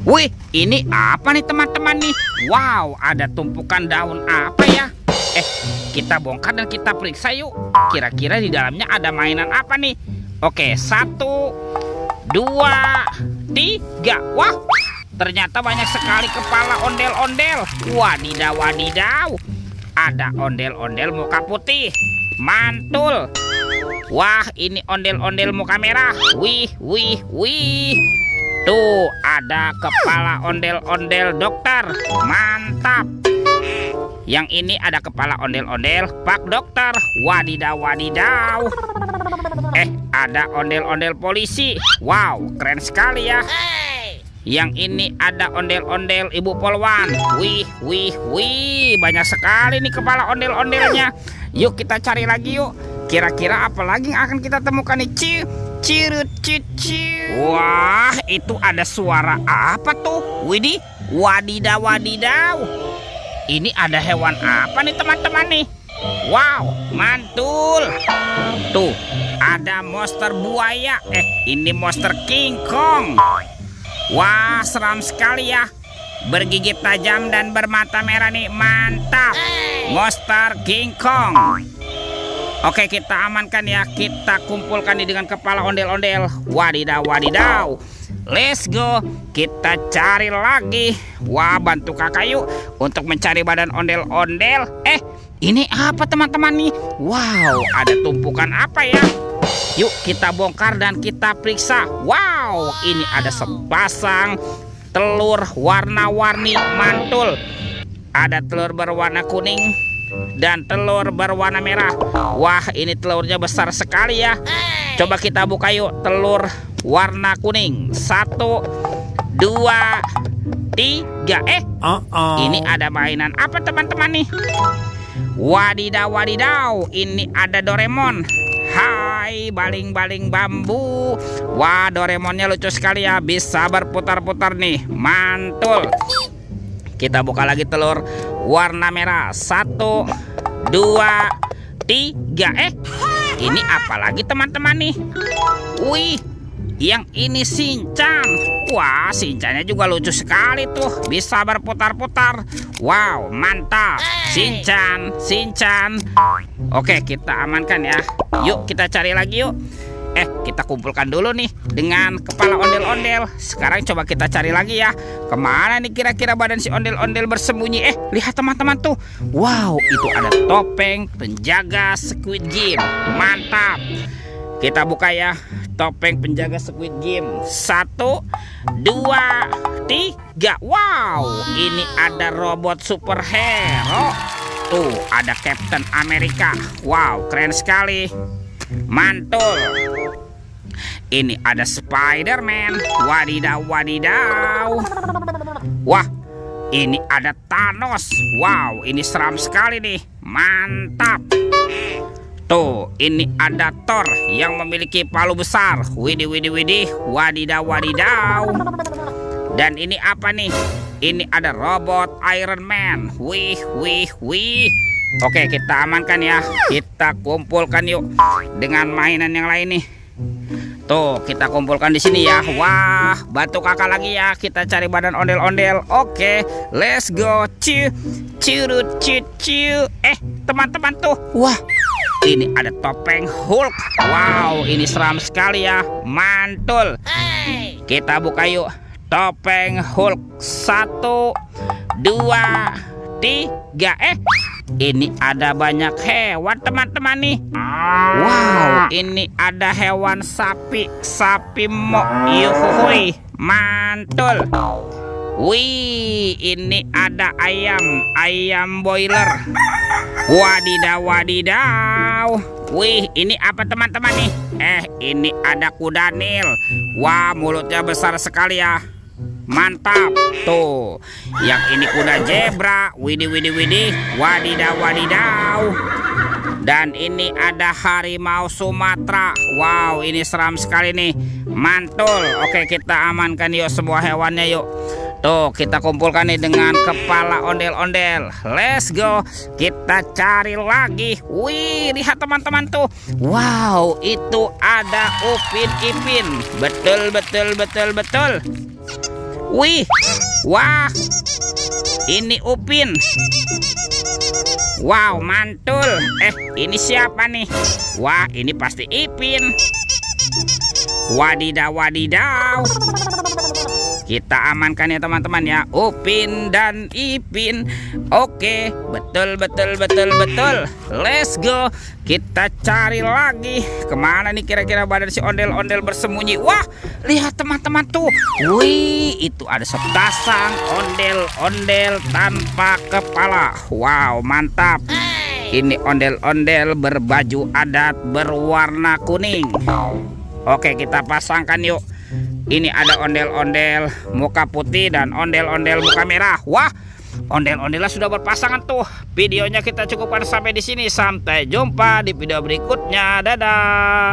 Wih, ini apa nih teman-teman nih? Wow, ada tumpukan daun apa ya? Kita bongkar dan kita periksa yuk. Kira-kira di dalamnya ada mainan apa nih? Oke, 1, 2, 3. Wah, ternyata banyak sekali kepala ondel-ondel. Wadidaw, wadidaw. Ada ondel-ondel muka putih. Mantul. Wah, ini ondel-ondel muka merah. Wih, wih, wih. Tuh, ada kepala ondel-ondel dokter. Mantap. Yang ini ada kepala ondel-ondel Pak Dokter. Wadidaw, wadidaw. Ada ondel-ondel polisi. Wow, keren sekali ya. Yang ini ada ondel-ondel Ibu Polwan. Wih, wih, wih. Banyak sekali nih kepala ondel-ondelnya. Yuk kita cari lagi yuk. Kira-kira apa lagi yang akan kita temukan nih? Cirut. Wah, itu ada suara apa tuh? Widih, wadidaw, wadidaw. Ini ada hewan apa nih teman-teman nih? Wow, mantul. Tuh, ada monster buaya. Ini monster King Kong. Wah, seram sekali ya. Bergigit tajam dan bermata merah nih. Mantap. Monster King Kong. Oke, kita amankan ya. Kita kumpulkan nih dengan kepala ondel-ondel. Wadidaw, wadidaw. Let's go. Kita cari lagi. Wah, bantu kakak yuk untuk mencari badan ondel-ondel. Ini apa teman-teman nih? Wow, ada tumpukan apa ya? Yuk kita bongkar dan kita periksa. Wow, ini ada sepasang telur warna-warni. Mantul. Ada telur berwarna kuning dan telur berwarna merah. Wah, ini telurnya besar sekali ya. Coba kita buka yuk telur warna kuning. 1, 2, 3. Ini ada mainan apa teman-teman nih? Wadidaw, wadidaw. Ini ada Doraemon. Hai, baling-baling bambu. Wah, Doraemonnya lucu sekali ya. Bisa berputar-putar nih. Mantul. Kita buka lagi telur warna merah. 1, 2, 3. Ini apa lagi teman-teman nih? Wih, yang ini Shinchan. Wah, Shinchannya juga lucu sekali tuh. Bisa berputar-putar. Wow, mantap. Shinchan. Oke, kita amankan ya. Yuk kita cari lagi yuk. Kita kumpulkan dulu nih dengan kepala ondel-ondel. Sekarang coba kita cari lagi ya. Kemana nih kira-kira badan si ondel-ondel bersembunyi? Lihat teman-teman tuh. Wow, itu ada topeng penjaga Squid Game. Mantap. Kita buka ya. Topeng penjaga Squid Game. 1, 2, 3. Wow, ini ada robot superhero. Tuh, ada Captain America. Wow, keren sekali. Mantul. Ini ada Spider-Man. Wadidaw, wadidaw. Wah, ini ada Thanos. Wow, ini seram sekali nih. Mantap. Tuh, ini ada Thor yang memiliki palu besar. Widih, widih, widih. Wadidaw, wadidaw. Dan ini apa nih? Ini ada robot Iron Man. Wih, wih, wih. Oke, kita amankan ya. Kita kumpulkan yuk dengan mainan yang lain nih. Tuh, kita kumpulkan di sini ya. Wah, bantu kakak lagi ya. Kita cari badan ondel-ondel. Oke, let's go. Cirut. Teman-teman tuh. Wah, ini ada topeng Hulk. Wow, ini seram sekali ya. Mantul. Kita buka yuk topeng Hulk. 1, 2, 3. Ini ada banyak hewan teman-teman nih. Wow, ini ada hewan sapi. Sapi yuhui. Mantul. Wih, ini ada ayam boiler. Wadidaw, wadidaw. Wih, ini apa teman-teman nih? Ini ada kuda Nil. Wah, mulutnya besar sekali ya. Mantap. Tuh, yang ini kuda zebra. Widih, widih, widih. Wadidaw, wadidaw. Dan ini ada harimau Sumatera. Wow, ini seram sekali nih. Mantul. Oke, kita amankan yuk semua hewannya yuk. Tuh, kita kumpulkan nih dengan kepala ondel-ondel. Let's go. Kita cari lagi. Wih, lihat teman-teman tuh. Wow, itu ada Upin Ipin. Betul, betul, betul, betul. Wih, wah, ini Upin. Wow, mantul. Ini siapa nih? Wah, ini pasti Ipin. Wadidaw, wadidaw. Kita amankan ya teman-teman ya, Upin dan Ipin. Oke, betul. Let's go. Kita cari lagi. Kemana nih kira-kira badan si ondel-ondel bersembunyi? Wah, lihat teman-teman tuh. Wih, itu ada sepasang ondel-ondel tanpa kepala. Wow, mantap. Ini ondel-ondel berbaju adat berwarna kuning. Oke, kita pasangkan yuk. Ini ada ondel-ondel muka putih dan ondel-ondel muka merah. Wah, ondel-ondelnya sudah berpasangan tuh. Videonya kita cukupkan sampai di sini. Sampai jumpa di video berikutnya. Dadah.